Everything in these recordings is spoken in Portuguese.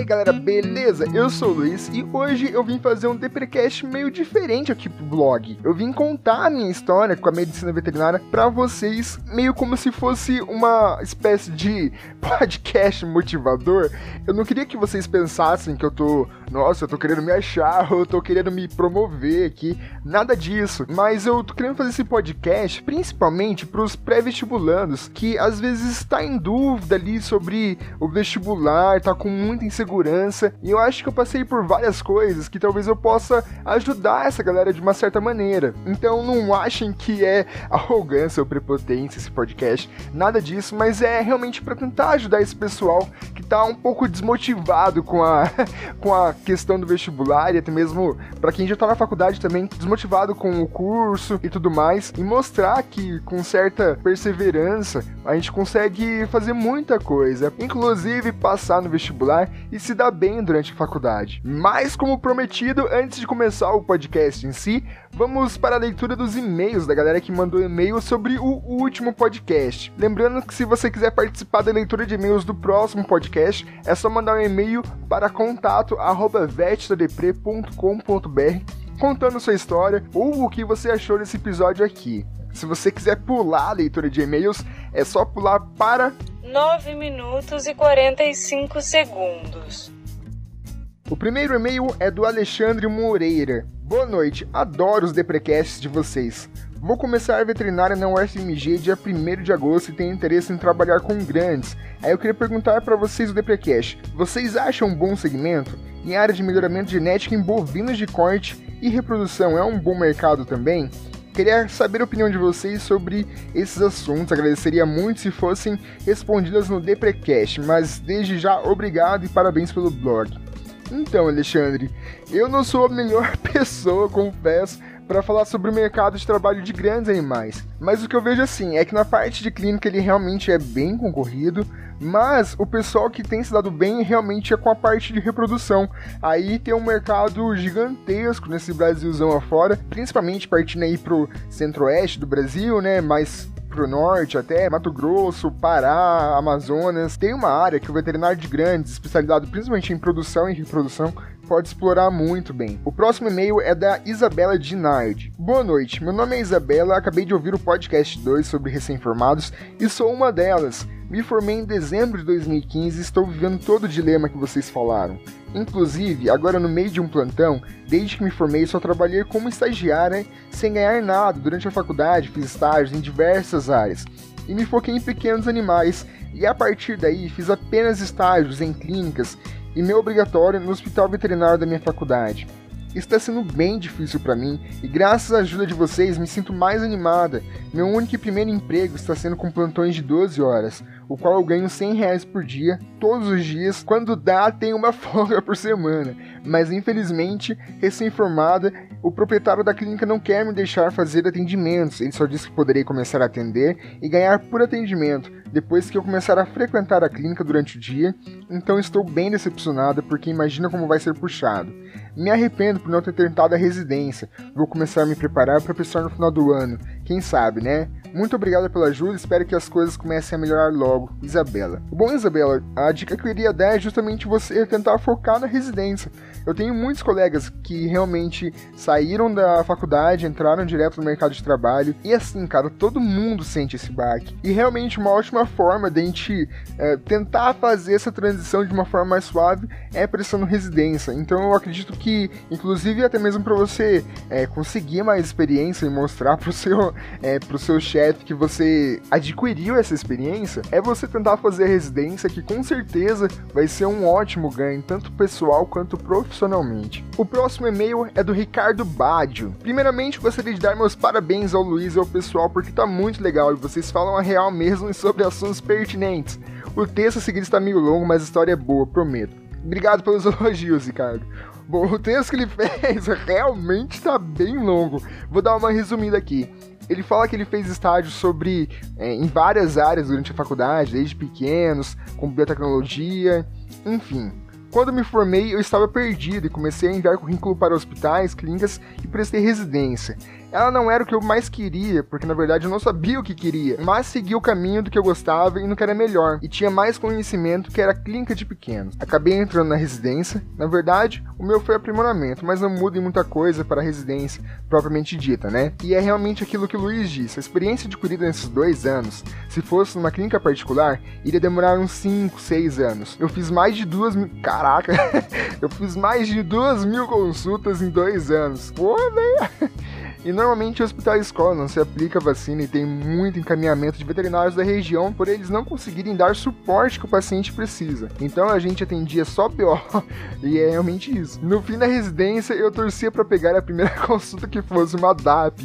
aí galera, beleza? Eu sou o Luiz e hoje eu vim fazer um Deprecast meio diferente aqui pro blog. Eu vim contar a minha história com a medicina veterinária pra vocês, meio como se fosse uma espécie de podcast motivador. Eu não queria que vocês pensassem que eu tô querendo me achar ou eu tô querendo me promover aqui, nada disso. Mas eu tô querendo fazer esse podcast principalmente pros pré-vestibulandos que às vezes está em dúvida ali sobre o vestibular, tá com muita insegurança, e eu acho que eu passei por várias coisas que talvez eu possa ajudar essa galera de uma certa maneira. Então não achem que é arrogância ou prepotência esse podcast, nada disso, mas é realmente para tentar ajudar esse pessoal que tá um pouco desmotivado com a questão do vestibular, e até mesmo para quem já tá na faculdade também, desmotivado com o curso e tudo mais, e mostrar que com certa perseverança a gente consegue fazer muita coisa, inclusive passar no vestibular e se dar bem durante a faculdade. Mas como prometido, antes de começar o podcast em si, vamos para a leitura dos e-mails da galera que mandou e-mail sobre o último podcast. Lembrando que se você quiser participar da leitura de e-mails do próximo podcast, é só mandar um e-mail para contato@vetstadepre.com.br contando sua história ou o que você achou desse episódio aqui. Se você quiser pular a leitura de e-mails, é só pular para 9 minutos e 45 segundos. O primeiro e-mail é do Alexandre Moreira. Boa noite, adoro os deprecasts de vocês. Vou começar a veterinária na UFMG dia 1º de agosto e tenho interesse em trabalhar com grandes. Aí eu queria perguntar para vocês o deprecast. Vocês acham um bom segmento? Em área de melhoramento genético em bovinos de corte e reprodução é um bom mercado também? Queria saber a opinião de vocês sobre esses assuntos, agradeceria muito se fossem respondidas no Deprecast, mas desde já obrigado e parabéns pelo blog. Então, Alexandre, eu não sou a melhor pessoa, confesso, para falar sobre o mercado de trabalho de grandes animais, mas o que eu vejo assim é que na parte de clínica ele realmente é bem concorrido, mas o pessoal que tem se dado bem realmente é com a parte de reprodução. Aí tem um mercado gigantesco nesse Brasilzão afora, principalmente partindo aí pro centro-oeste do Brasil, né, mais pro norte até, Mato Grosso, Pará, Amazonas. Tem uma área que o veterinário de grandes, especializado principalmente em produção e reprodução, pode explorar muito bem. O próximo e-mail é da Isabela Dinardi. Boa noite, meu nome é Isabela, acabei de ouvir o podcast 2 sobre recém-formados e sou uma delas. Me formei em dezembro de 2015 e estou vivendo todo o dilema que vocês falaram. Inclusive, agora no meio de um plantão, desde que me formei só trabalhei como estagiária sem ganhar nada. Durante a faculdade fiz estágios em diversas áreas e me foquei em pequenos animais, e a partir daí fiz apenas estágios em clínicas e meu obrigatório no hospital veterinário da minha faculdade. Está sendo bem difícil para mim e graças à ajuda de vocês me sinto mais animada. Meu único e primeiro emprego está sendo com plantões de 12 horas, o qual eu ganho R$100 por dia, todos os dias, quando dá tem uma folga por semana. Mas infelizmente, recém-formada, o proprietário da clínica não quer me deixar fazer atendimentos, ele só disse que poderei começar a atender e ganhar por atendimento, depois que eu começar a frequentar a clínica durante o dia, então estou bem decepcionada porque imagina como vai ser puxado. Me arrependo por não ter tentado a residência, vou começar a me preparar para prestar no final do ano, quem sabe, né? Muito obrigado pela ajuda, espero que as coisas comecem a melhorar logo. Isabela. Bom, Isabela, a dica que eu iria dar é justamente você tentar focar na residência. Eu tenho muitos colegas que realmente saíram da faculdade, entraram direto no mercado de trabalho, e assim, cara, todo mundo sente esse baque. E realmente uma ótima forma de a gente tentar fazer essa transição de uma forma mais suave é prestando residência. Então eu acredito que, inclusive até mesmo para você conseguir mais experiência e mostrar pro seu chefe que você adquiriu essa experiência, é você tentar fazer a residência, que com certeza vai ser um ótimo ganho, tanto pessoal quanto profissionalmente. O próximo e-mail é do Ricardo Badio. Primeiramente, gostaria de dar meus parabéns ao Luiz e ao pessoal, porque tá muito legal e vocês falam a real mesmo sobre assuntos pertinentes. O texto a seguir está meio longo, mas a história é boa, prometo. Obrigado pelos elogios, Ricardo. Bom, o texto que ele fez realmente está bem longo. Vou dar uma resumida aqui. Ele fala que ele fez estágios em várias áreas durante a faculdade, desde pequenos, com biotecnologia, enfim. Quando me formei, eu estava perdido e comecei a enviar currículo para hospitais, clínicas e prestei residência. Ela não era o que eu mais queria, porque na verdade eu não sabia o que queria, mas segui o caminho do que eu gostava e no que era melhor, e tinha mais conhecimento, que era a clínica de pequenos. Acabei entrando na residência. Na verdade, o meu foi aprimoramento, mas não muda em muita coisa para a residência propriamente dita, né? E é realmente aquilo que o Luiz disse, a experiência adquirida nesses 2 anos, se fosse numa clínica particular, iria demorar uns 5, 6 anos. Eu fiz mais de 2.000... Caraca! Eu fiz mais de 2.000 consultas em 2 anos. Pô, velho! E normalmente o hospital escola não se aplica a vacina e tem muito encaminhamento de veterinários da região por eles não conseguirem dar suporte que o paciente precisa. Então a gente atendia só pior, e é realmente isso. No fim da residência eu torcia para pegar a primeira consulta que fosse uma DAP,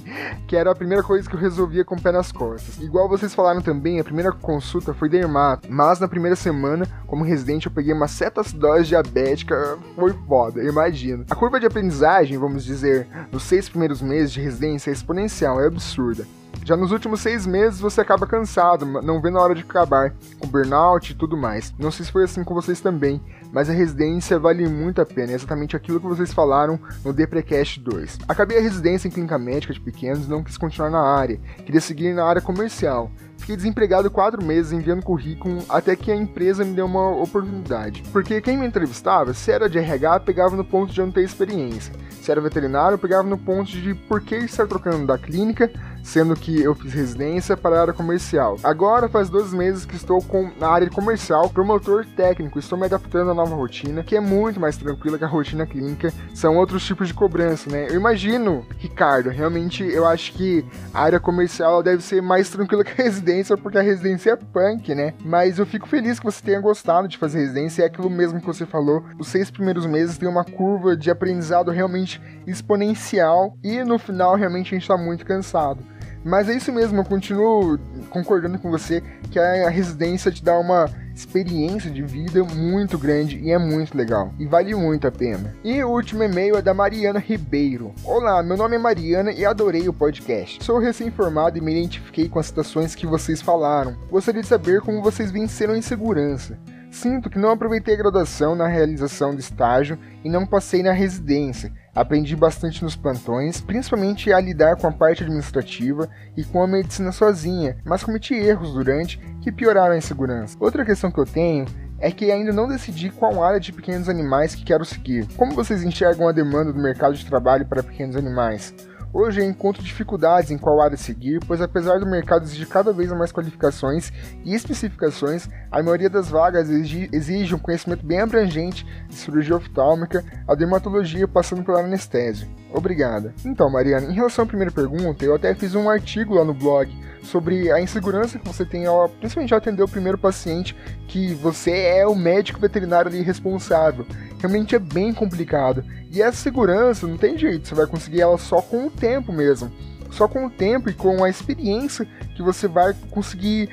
que era a primeira coisa que eu resolvia com o pé nas costas. Igual vocês falaram também, a primeira consulta foi dermato, mas na primeira semana, como residente, eu peguei uma cetoacidose diabética, foi foda, imagina. A curva de aprendizagem, vamos dizer, nos 6 primeiros meses de residência é exponencial, é absurda. Já nos últimos 6 meses você acaba cansado, não vê na hora de acabar, com burnout e tudo mais. Não sei se foi assim com vocês também, mas a residência vale muito a pena, é exatamente aquilo que vocês falaram no Deprecast 2. Acabei a residência em clínica médica de pequenos e não quis continuar na área, queria seguir na área comercial. Fiquei desempregado 4 meses enviando currículo até que a empresa me deu uma oportunidade. Porque quem me entrevistava, se era de RH, pegava no ponto de eu não ter experiência. Se era veterinário, eu pegava no ponto de por que estar trocando da clínica, sendo que eu fiz residência para a área comercial. Agora faz 12 meses que estou na área comercial, promotor técnico, estou me adaptando à nova rotina, que é muito mais tranquila que a rotina clínica, são outros tipos de cobrança, né? Eu imagino, Ricardo, realmente eu acho que a área comercial deve ser mais tranquila que a residência, porque a residência é punk, né? Mas eu fico feliz que você tenha gostado de fazer residência, é aquilo mesmo que você falou, os 6 primeiros meses tem uma curva de aprendizado realmente exponencial, e no final realmente a gente tá muito cansado. Mas é isso mesmo, eu continuo concordando com você que a residência te dá uma experiência de vida muito grande e é muito legal, e vale muito a pena. E o último e-mail é da Mariana Ribeiro. Olá, meu nome é Mariana e adorei o podcast. Sou recém-formado e me identifiquei com as situações que vocês falaram. Gostaria de saber como vocês venceram a insegurança. Sinto que não aproveitei a graduação na realização do estágio e não passei na residência. Aprendi bastante nos plantões, principalmente a lidar com a parte administrativa e com a medicina sozinha, mas cometi erros durante que pioraram a insegurança. Outra questão que eu tenho é que ainda não decidi qual área de pequenos animais que quero seguir. Como vocês enxergam a demanda do mercado de trabalho para pequenos animais? Hoje eu encontro dificuldades em qual área seguir, pois apesar do mercado exigir cada vez mais qualificações e especificações, a maioria das vagas exige um conhecimento bem abrangente de cirurgia oftálmica, a dermatologia passando pela anestésio. Obrigada. Então, Mariana, em relação à primeira pergunta, eu até fiz um artigo lá no blog sobre a insegurança que você tem principalmente ao atender o primeiro paciente, que você é o médico veterinário ali responsável. Realmente é bem complicado. E essa segurança não tem jeito, você vai conseguir ela só com o tempo mesmo. Só com o tempo e com a experiência que você vai conseguir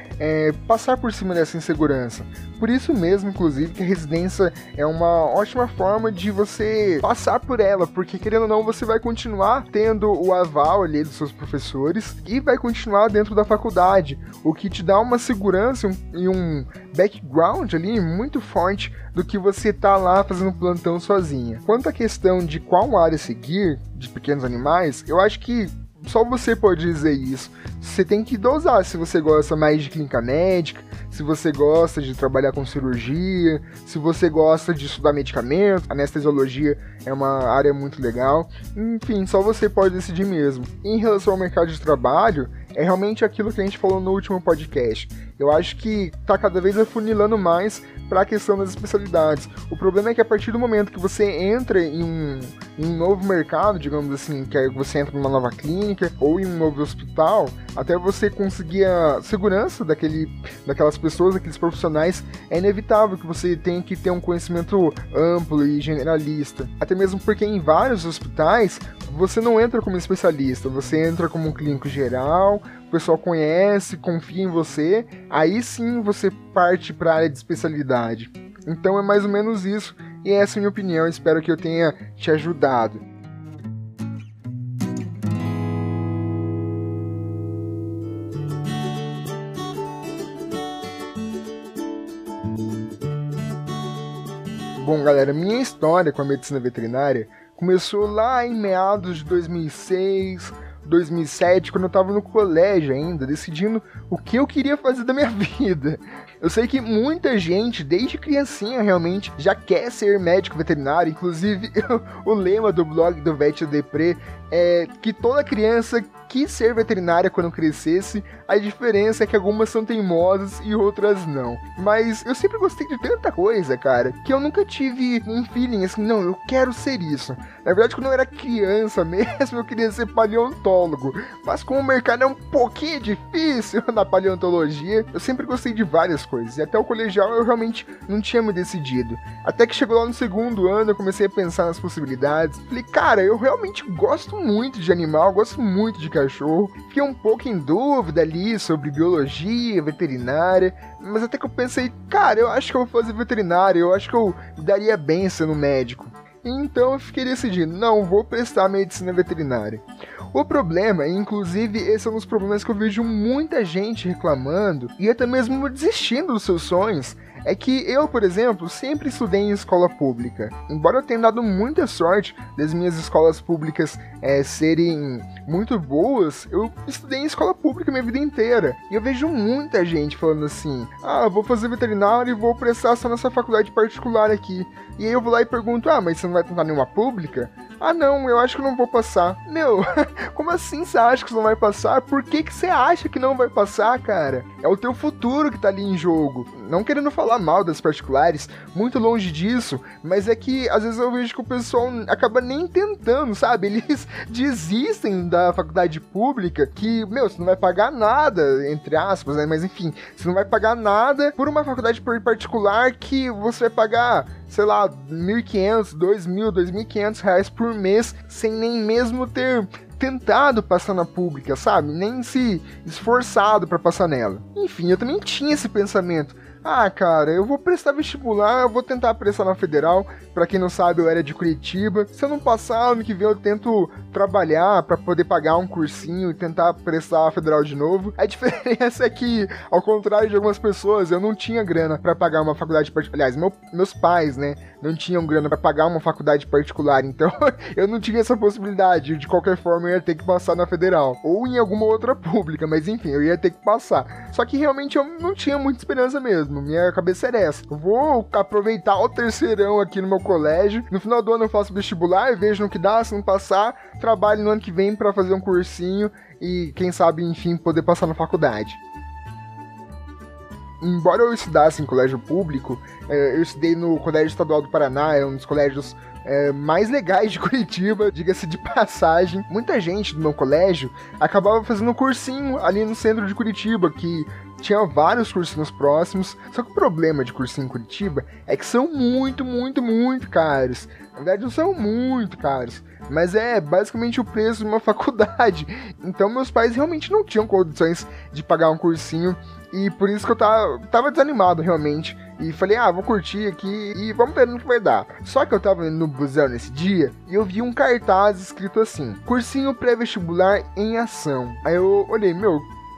passar por cima dessa insegurança. Por isso mesmo, inclusive, que a residência é uma ótima forma de você passar por ela, porque querendo ou não, você vai continuar tendo o aval ali dos seus professores e vai continuar dentro da faculdade, o que te dá uma segurança e um background ali muito forte do que você tá lá fazendo plantão sozinha. Quanto à questão de qual área seguir de pequenos animais, eu acho que só você pode dizer isso. Você tem que dosar se você gosta mais de clínica médica, se você gosta de trabalhar com cirurgia, se você gosta de estudar medicamentos. Anestesiologia é uma área muito legal. Enfim, só você pode decidir mesmo. Em relação ao mercado de trabalho, é realmente aquilo que a gente falou no último podcast. Eu acho que tá cada vez afunilando mais para a questão das especialidades. O problema é que a partir do momento que você entra em um novo mercado, digamos assim, que você entra numa nova clínica ou em um novo hospital, até você conseguir a segurança daquelas pessoas, daqueles profissionais, é inevitável que você tenha que ter um conhecimento amplo e generalista. Até mesmo porque em vários hospitais você não entra como especialista, você entra como um clínico geral, o pessoal conhece, confia em você, aí sim você parte para a área de especialidade. Então é mais ou menos isso, e essa é a minha opinião, espero que eu tenha te ajudado. Bom, galera, minha história com a medicina veterinária começou lá em meados de 2006, 2007, quando eu tava no colégio ainda, decidindo o que eu queria fazer da minha vida. Eu sei que muita gente, desde criancinha realmente, já quer ser médico veterinário. Inclusive, o lema do blog do Vet Deprê é que toda criança quis ser veterinária quando crescesse. A diferença é que algumas são teimosas e outras não. Mas eu sempre gostei de tanta coisa, cara, que eu nunca tive um feeling assim, não, eu quero ser isso. Na verdade, quando eu era criança mesmo, eu queria ser paleontólogo. Mas como o mercado é um pouquinho difícil na paleontologia, eu sempre gostei de várias coisas. E até o colegial eu realmente não tinha me decidido. Até que chegou lá no segundo ano, eu comecei a pensar nas possibilidades. Falei, cara, eu realmente gosto muito de animal, gosto muito de cachorro. Fiquei um pouco em dúvida ali sobre biologia, veterinária, mas até que eu pensei, cara, eu acho que eu vou fazer veterinária, eu acho que eu daria bem sendo médico. Então eu fiquei decidindo, não, vou prestar medicina veterinária. O problema, inclusive esse é um dos problemas que eu vejo muita gente reclamando e até mesmo desistindo dos seus sonhos, é que eu, por exemplo, sempre estudei em escola pública. Embora eu tenha dado muita sorte das minhas escolas públicas serem muito boas, eu estudei em escola pública minha vida inteira. E eu vejo muita gente falando assim, vou fazer veterinário e vou prestar só nessa faculdade particular aqui. E aí eu vou lá e pergunto, mas você não vai tentar nenhuma pública? Não, eu acho que não vou passar. Meu, como assim você acha que você não vai passar? Por que você acha que não vai passar, cara? É o teu futuro que tá ali em jogo. Não querendo falar mal das particulares, muito longe disso, mas é que às vezes eu vejo que o pessoal acaba nem tentando, sabe? Eles desistem da faculdade pública, que, meu, você não vai pagar nada, entre aspas, né? Mas enfim, você não vai pagar nada por uma faculdade particular que você vai pagar, sei lá, R$1.500, R$2.000, R$2.500 por mês, sem nem mesmo ter tentado passar na pública, sabe? Nem se esforçado pra passar nela. Enfim, eu também tinha esse pensamento. Cara, eu vou prestar vestibular, eu vou tentar prestar na Federal. Pra quem não sabe, eu era de Curitiba. Se eu não passar, ano que vem eu tento trabalhar pra poder pagar um cursinho e tentar prestar a Federal de novo. A diferença é que, ao contrário de algumas pessoas, eu não tinha grana pra pagar uma faculdade particular. Aliás, meus pais, né, não tinham grana pra pagar uma faculdade particular. Então, eu não tinha essa possibilidade. De qualquer forma, eu ia ter que passar na Federal. Ou em alguma outra pública, mas enfim, eu ia ter que passar. Só que realmente eu não tinha muita esperança mesmo. Minha cabeça era essa. Eu vou aproveitar o terceirão aqui no meu colégio. No final do ano eu faço vestibular, vejo no que dá. Se não passar, trabalho no ano que vem pra fazer um cursinho e, quem sabe, enfim, poder passar na faculdade. Embora eu estudasse em colégio público, eu estudei no Colégio Estadual do Paraná, é um dos colégios mais legais de Curitiba, diga-se de passagem. Muita gente do meu colégio acabava fazendo um cursinho ali no centro de Curitiba, que tinha vários cursinhos próximos. Só que o problema de cursinho em Curitiba é que são muito caros. Na verdade, não são muito caros, mas é basicamente o preço de uma faculdade. Então meus pais realmente não tinham condições de pagar um cursinho, e por isso que eu tava desanimado realmente. E falei, vou curtir aqui e vamos ver no que vai dar. Só que eu tava no busão nesse dia e eu vi um cartaz escrito assim: cursinho pré-vestibular em ação. Aí eu olhei,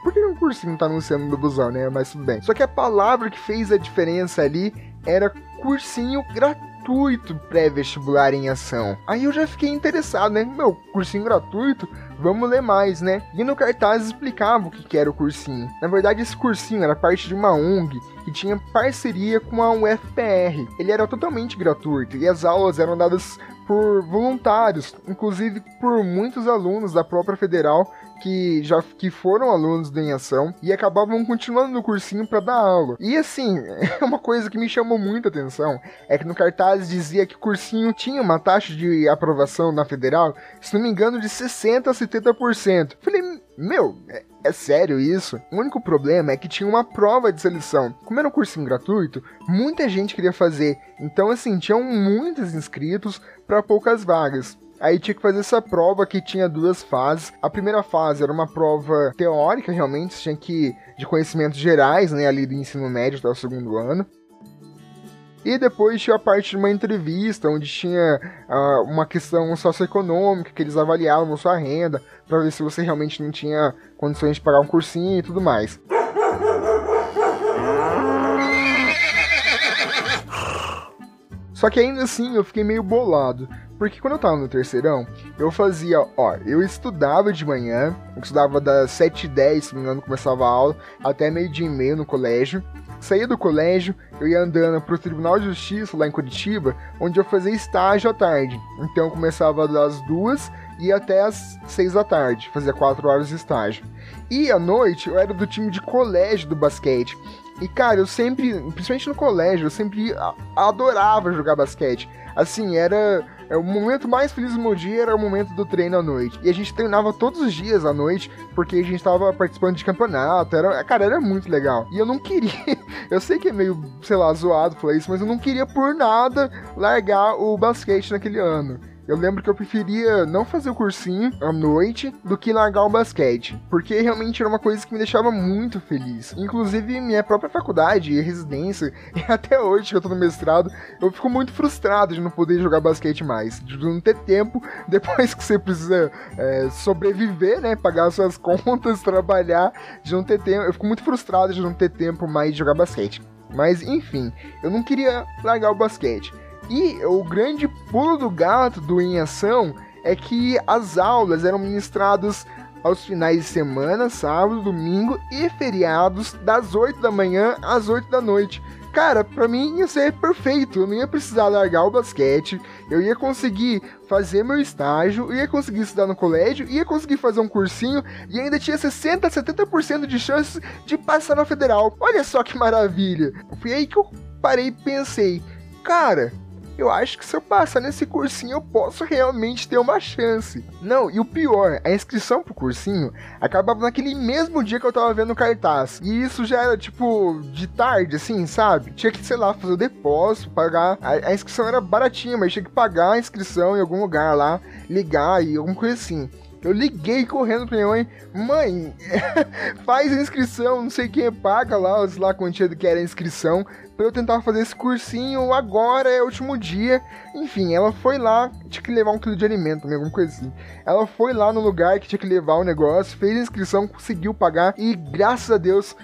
por que um cursinho tá anunciando no busão, né? Mas tudo bem. Só que a palavra que fez a diferença ali era cursinho gratuito pré-vestibular em ação. Aí eu já fiquei interessado, né? Cursinho gratuito? Vamos ler mais, né? E no cartaz explicava o que era o cursinho. Na verdade, esse cursinho era parte de uma ONG que tinha parceria com a UFPR. Ele era totalmente gratuito e as aulas eram dadas por voluntários, inclusive por muitos alunos da própria Federal que foram alunos do Em Ação e acabavam continuando no cursinho para dar aula. E assim, uma coisa que me chamou muita atenção é que no cartaz dizia que o cursinho tinha uma taxa de aprovação na Federal, se não me engano, de 60% a 70%. Falei, é sério isso? O único problema é que tinha uma prova de seleção. Como era um cursinho gratuito, muita gente queria fazer. Então, assim, tinham muitos inscritos para poucas vagas. Aí tinha que fazer essa prova que tinha 2 fases. A primeira fase era uma prova teórica, realmente, tinha que de conhecimentos gerais, né, ali do ensino médio até o segundo ano. E depois tinha a parte de uma entrevista, onde tinha uma questão socioeconômica, que eles avaliavam a sua renda, para ver se você realmente não tinha condições de pagar um cursinho e tudo mais. Só que ainda assim eu fiquei meio bolado, porque quando eu tava no terceirão, eu fazia, eu estudava de manhã, eu estudava das 7h10, se não me engano, começava a aula, até 12h30 no colégio. Saía do colégio, eu ia andando pro Tribunal de Justiça, lá em Curitiba, onde eu fazia estágio à tarde. Então eu começava das 2h e ia até as 6 da tarde, fazia 4 horas de estágio. E à noite eu era do time de colégio do basquete. E cara, eu sempre, principalmente no colégio, eu sempre adorava jogar basquete. Assim, o momento mais feliz do meu dia era o momento do treino à noite. E a gente treinava todos os dias à noite, porque a gente tava participando de campeonato. Era muito legal. E eu não queria, eu sei que é meio, sei lá, zoado falar isso, mas eu não queria por nada largar o basquete naquele ano. Eu lembro que eu preferia não fazer o cursinho à noite do que largar o basquete, porque realmente era uma coisa que me deixava muito feliz. Inclusive, minha própria faculdade e residência, e até hoje que eu tô no mestrado, eu fico muito frustrado de não poder jogar basquete mais, de não ter tempo depois que você precisa sobreviver, né, pagar suas contas, trabalhar, de não ter tempo. Eu fico muito frustrado de não ter tempo mais de jogar basquete. Mas, enfim, eu não queria largar o basquete. E o grande pulo do gato do Em Ação é que as aulas eram ministradas aos finais de semana, sábado, domingo e feriados, das 8 da manhã às 8 da noite. Cara, pra mim ia ser perfeito, eu não ia precisar largar o basquete, eu ia conseguir fazer meu estágio, ia conseguir estudar no colégio, ia conseguir fazer um cursinho e ainda tinha 60, 70% de chances de passar na federal. Olha só que maravilha! Foi aí que eu parei e pensei, cara, eu acho que se eu passar nesse cursinho eu posso realmente ter uma chance. Não, e o pior, a inscrição pro cursinho acabava naquele mesmo dia que eu tava vendo o cartaz. E isso já era tipo de tarde, assim, sabe? Tinha que, sei lá, fazer o depósito, pagar. A inscrição era baratinha, mas tinha que pagar a inscrição em algum lugar lá, ligar e alguma coisa assim. Eu liguei correndo pra minha mãe, faz a inscrição, não sei quem paga lá a quantia que era a inscrição, pra eu tentar fazer esse cursinho, agora é o último dia. Enfim, ela foi lá, tinha que levar 1 quilo de alimento, alguma coisa assim. Ela foi lá no lugar que tinha que levar o negócio, fez a inscrição, conseguiu pagar e graças a Deus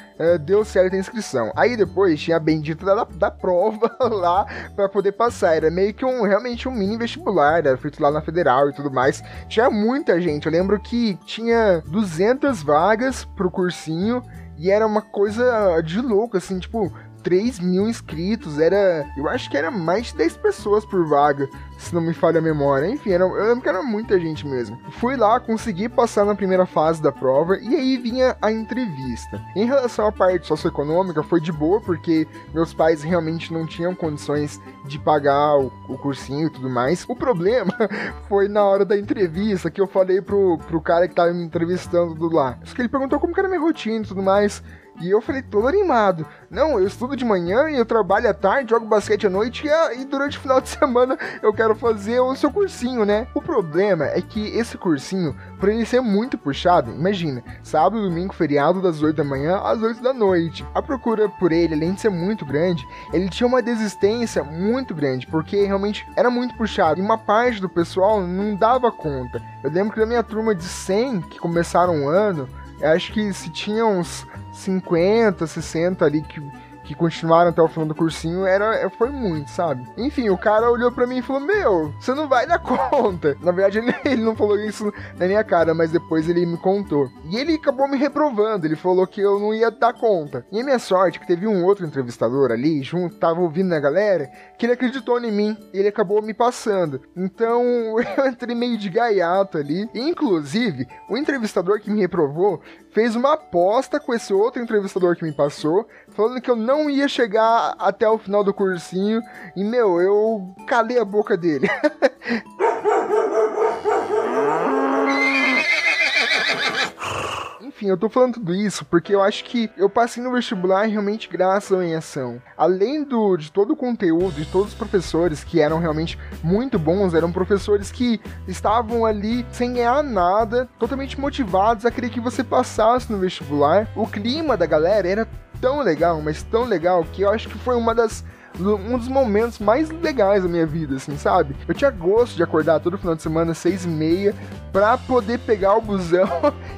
deu certo a inscrição. Aí depois tinha a bendita da prova lá pra poder passar. Era meio que realmente um mini vestibular, era feito lá na Federal e tudo mais. Tinha muita gente, eu lembro que tinha 200 vagas pro cursinho e era uma coisa de louco, assim, tipo 3.000 inscritos, eu acho que era mais de 10 pessoas por vaga, se não me falha a memória. Enfim, eu lembro que era muita gente mesmo. Fui lá, consegui passar na primeira fase da prova, e aí vinha a entrevista. Em relação à parte socioeconômica, foi de boa, porque meus pais realmente não tinham condições de pagar o cursinho e tudo mais. O problema foi na hora da entrevista, que eu falei pro cara que tava me entrevistando do lá. Só que ele perguntou como que era minha rotina e tudo mais. E eu falei todo animado, não, eu estudo de manhã e eu trabalho à tarde, jogo basquete à noite e durante o final de semana eu quero fazer o seu cursinho, né? O problema é que esse cursinho, por ele ser muito puxado, imagina, sábado, domingo, feriado das 8 da manhã às 8 da noite. A procura por ele, além de ser muito grande, ele tinha uma desistência muito grande, porque realmente era muito puxado e uma parte do pessoal não dava conta. Eu lembro que da minha turma de 100 que começaram o ano, eu acho que se tinha uns 50, 60 ali que continuaram até o final do cursinho, foi muito, sabe? Enfim, o cara olhou pra mim e falou, você não vai dar conta. Na verdade, ele não falou isso na minha cara, mas depois ele me contou. E ele acabou me reprovando, ele falou que eu não ia dar conta. E a minha sorte é que teve um outro entrevistador ali, junto, tava ouvindo na galera, que ele acreditou em mim, e ele acabou me passando. Então, eu entrei meio de gaiato ali. E, inclusive, o entrevistador que me reprovou fez uma aposta com esse outro entrevistador que me passou, falando que eu não ia chegar até o final do cursinho, e, eu calei a boca dele. Enfim, eu tô falando tudo isso porque eu acho que eu passei no vestibular realmente graças ao Em Ação. Além de todo o conteúdo, de todos os professores que eram realmente muito bons, eram professores que estavam ali sem ganhar nada, totalmente motivados a querer que você passasse no vestibular. O clima da galera era tão legal, mas tão legal, que eu acho que foi um dos momentos mais legais da minha vida, assim, sabe? Eu tinha gosto de acordar todo final de semana, 6h30, pra poder pegar o busão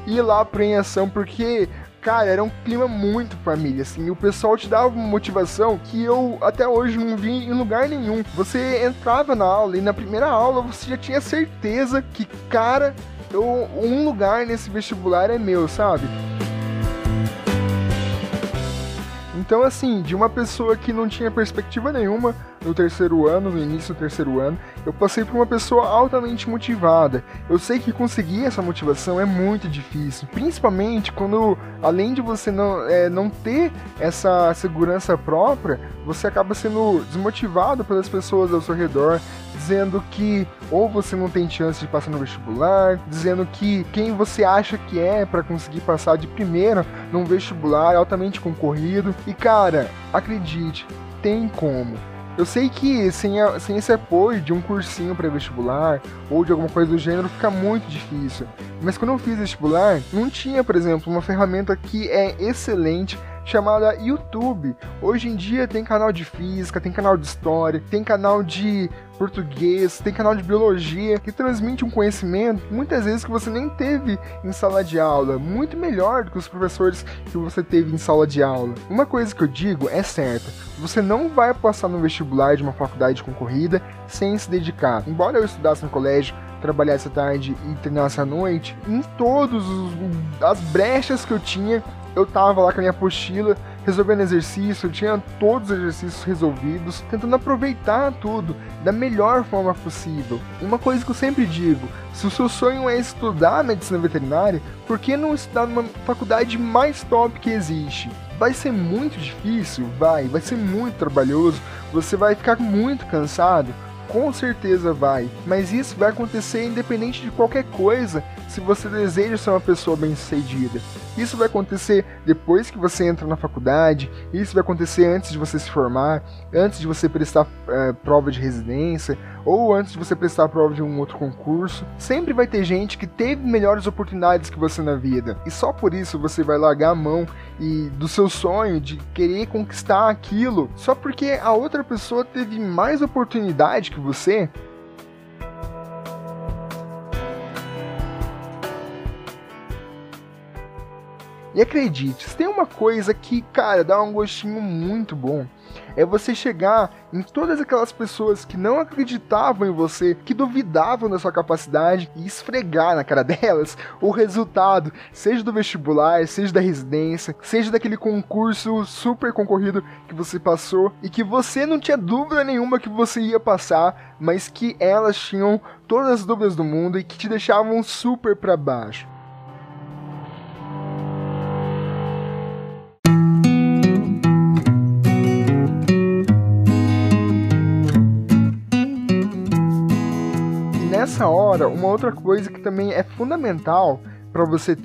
e ir lá pro Em Ação, porque, cara, era um clima muito família, assim, e o pessoal te dava uma motivação que eu até hoje não vi em lugar nenhum. Você entrava na aula e na primeira aula você já tinha certeza que, cara, um lugar nesse vestibular é meu, sabe? Então, assim, de uma pessoa que não tinha perspectiva nenhuma no terceiro ano, no início do terceiro ano, eu passei por uma pessoa altamente motivada. Eu sei que conseguir essa motivação é muito difícil, principalmente quando, além de você não ter essa segurança própria, você acaba sendo desmotivado pelas pessoas ao seu redor, dizendo que ou você não tem chance de passar no vestibular, dizendo que quem você acha que é para conseguir passar de primeira num vestibular altamente concorrido. E cara, acredite, tem como. Eu sei que sem esse apoio de um cursinho pré-vestibular ou de alguma coisa do gênero fica muito difícil. Mas quando eu fiz vestibular, não tinha, por exemplo, uma ferramenta que é excelente chamada YouTube. Hoje em dia tem canal de física, tem canal de história, tem canal de português, tem canal de biologia que transmite um conhecimento muitas vezes que você nem teve em sala de aula, muito melhor do que os professores que você teve em sala de aula. Uma coisa que eu digo é certa: você não vai passar no vestibular de uma faculdade concorrida sem se dedicar. Embora eu estudasse no colégio, trabalhasse à tarde e treinasse à noite, em todas as brechas que eu tinha, eu tava lá com a minha apostila, resolvendo exercício, eu tinha todos os exercícios resolvidos, tentando aproveitar tudo da melhor forma possível. Uma coisa que eu sempre digo: se o seu sonho é estudar medicina veterinária, por que não estudar numa faculdade mais top que existe? Vai ser muito difícil? Vai ser muito trabalhoso, você vai ficar muito cansado? Com certeza vai, mas isso vai acontecer independente de qualquer coisa, se você deseja ser uma pessoa bem-sucedida. Isso vai acontecer depois que você entra na faculdade, isso vai acontecer antes de você se formar, antes de você prestar prova de residência, ou antes de você prestar a prova de um outro concurso. Sempre vai ter gente que teve melhores oportunidades que você na vida, e só por isso você vai largar a mão do seu sonho de querer conquistar aquilo, só porque a outra pessoa teve mais oportunidade que você. E acredite, se tem uma coisa que, cara, dá um gostinho muito bom, é você chegar em todas aquelas pessoas que não acreditavam em você, que duvidavam da sua capacidade, e esfregar na cara delas o resultado, seja do vestibular, seja da residência, seja daquele concurso super concorrido que você passou e que você não tinha dúvida nenhuma que você ia passar, mas que elas tinham todas as dúvidas do mundo e que te deixavam super pra baixo. Nessa hora, uma outra coisa que também é fundamental para você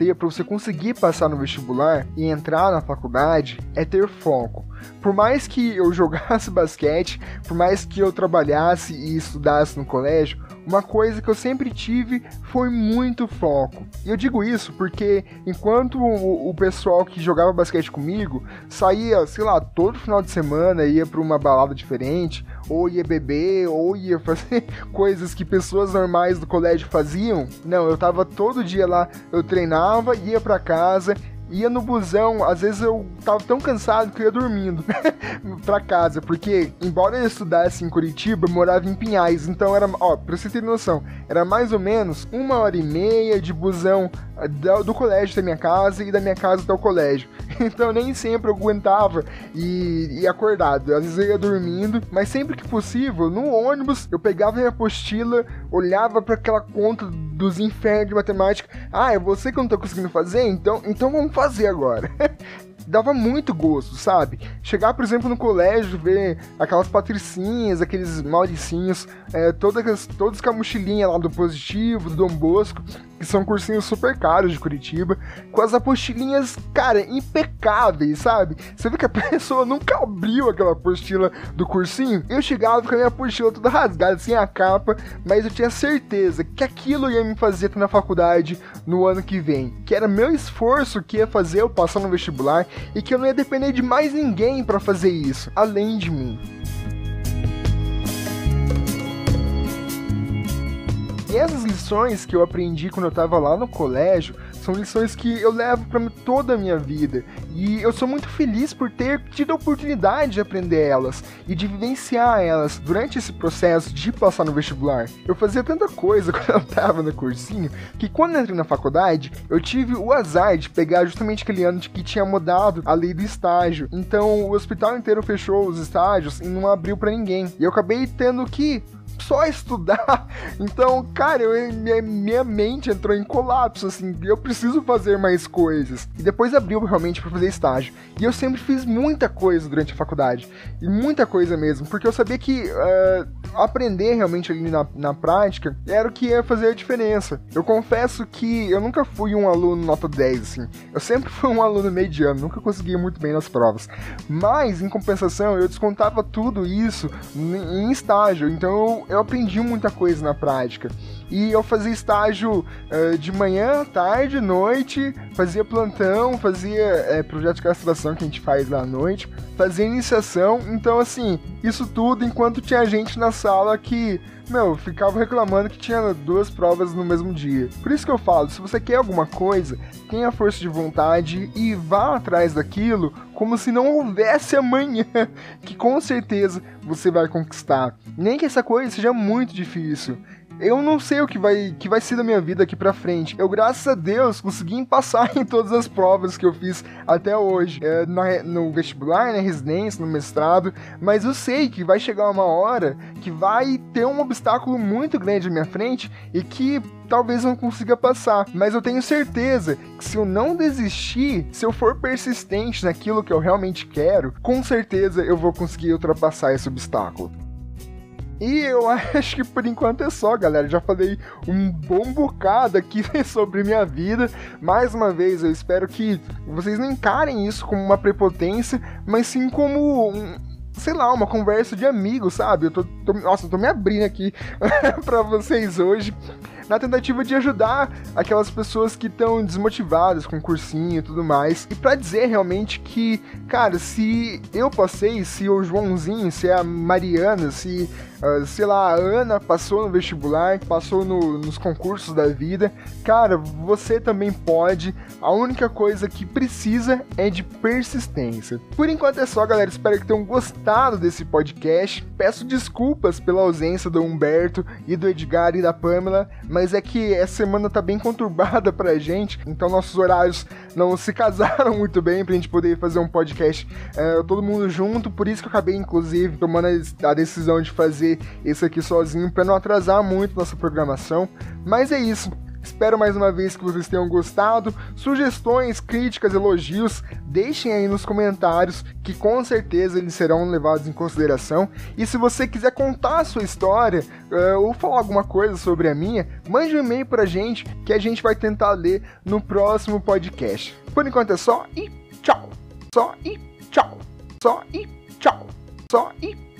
conseguir passar no vestibular e entrar na faculdade, é ter foco. Por mais que eu jogasse basquete, por mais que eu trabalhasse e estudasse no colégio, uma coisa que eu sempre tive foi muito foco. E eu digo isso porque enquanto o pessoal que jogava basquete comigo saía, sei lá, todo final de semana, ia para uma balada diferente, ou ia beber, ou ia fazer coisas que pessoas normais do colégio faziam, não, eu tava todo dia lá, eu treinava, ia para casa, ia no busão, às vezes eu tava tão cansado que eu ia dormindo pra casa, porque embora eu estudasse em Curitiba, eu morava em Pinhais, então era, pra você ter noção, era mais ou menos 1h30 de busão do colégio até minha casa e da minha casa até o colégio. Então nem sempre eu aguentava e acordado, às vezes eu ia dormindo, mas sempre que possível, no ônibus, eu pegava minha apostila, olhava para aquela conta dos infernos de matemática, é você que eu não tô conseguindo fazer? Então vamos fazer agora. Dava muito gosto, sabe? Chegar, por exemplo, no colégio, ver aquelas patricinhas, aqueles mauricinhos, todos com a mochilinha lá do Positivo, do Dom Bosco, que são cursinhos super caros de Curitiba, com as apostilinhas, cara, impecáveis, sabe? Você vê que a pessoa nunca abriu aquela apostila do cursinho. Eu chegava com a minha apostila toda rasgada, sem a capa, mas eu tinha certeza que aquilo ia me fazer na faculdade no ano que vem, que era meu esforço que ia fazer eu passar no vestibular e que eu não ia depender de mais ninguém para fazer isso, além de mim. E essas lições que eu aprendi quando eu tava lá no colégio são lições que eu levo para toda a minha vida. E eu sou muito feliz por ter tido a oportunidade de aprender elas e de vivenciar elas durante esse processo de passar no vestibular. Eu fazia tanta coisa quando eu tava no cursinho, que quando eu entrei na faculdade, eu tive o azar de pegar justamente aquele ano de que tinha mudado a lei do estágio. Então o hospital inteiro fechou os estágios e não abriu para ninguém. E eu acabei tendo que só estudar. Então, cara, minha mente entrou em colapso, assim, eu preciso fazer mais coisas. E depois abriu realmente para fazer estágio. E eu sempre fiz muita coisa durante a faculdade. E muita coisa mesmo, porque eu sabia que aprender realmente ali na prática era o que ia fazer a diferença. Eu confesso que eu nunca fui um aluno nota 10, assim. Eu sempre fui um aluno mediano, nunca consegui muito bem nas provas. Mas, em compensação, eu descontava tudo isso em estágio. Então, eu aprendi muita coisa na prática. E eu fazia estágio de manhã, tarde, noite, fazia plantão, fazia projeto de castração que a gente faz lá à noite, fazia iniciação. Então, assim, isso tudo enquanto tinha gente na sala que, ficava reclamando que tinha 2 provas no mesmo dia. Por isso que eu falo, se você quer alguma coisa, tenha força de vontade e vá atrás daquilo como se não houvesse amanhã, que com certeza você vai conquistar. Nem que essa coisa seja muito difícil. Eu não sei o que vai ser da minha vida daqui pra frente. Eu, graças a Deus, consegui passar em todas as provas que eu fiz até hoje. No vestibular, na residência, no mestrado. Mas eu sei que vai chegar uma hora que vai ter um obstáculo muito grande na minha frente e que talvez eu não consiga passar. Mas eu tenho certeza que se eu não desistir, se eu for persistente naquilo que eu realmente quero, com certeza eu vou conseguir ultrapassar esse obstáculo. E eu acho que por enquanto é só, galera. Já falei um bom bocado aqui sobre minha vida. Mais uma vez, eu espero que vocês não encarem isso como uma prepotência, mas sim como uma conversa de amigos, sabe? Eu tô me abrindo aqui pra vocês hoje, na tentativa de ajudar aquelas pessoas que estão desmotivadas com o cursinho e tudo mais. E pra dizer realmente que, cara, se eu passei, se o Joãozinho, se a Mariana, se a Ana passou no vestibular, passou nos concursos da vida, cara, você também pode. A única coisa que precisa é de persistência. Por enquanto é só, galera. Espero que tenham gostado desse podcast. Peço desculpas pela ausência do Humberto e do Edgar e da Pamela, mas é que essa semana tá bem conturbada pra gente, então nossos horários não se casaram muito bem pra gente poder fazer um podcast todo mundo junto. Por isso que eu acabei, inclusive, tomando a decisão de fazer esse aqui sozinho, pra não atrasar muito nossa programação. Mas é isso. Espero mais uma vez que vocês tenham gostado. Sugestões, críticas, elogios, deixem aí nos comentários, que com certeza eles serão levados em consideração. E se você quiser contar a sua história ou falar alguma coisa sobre a minha, mande um e-mail pra gente, que a gente vai tentar ler no próximo podcast. Por enquanto é só e tchau. Só e tchau. Só e tchau. Só e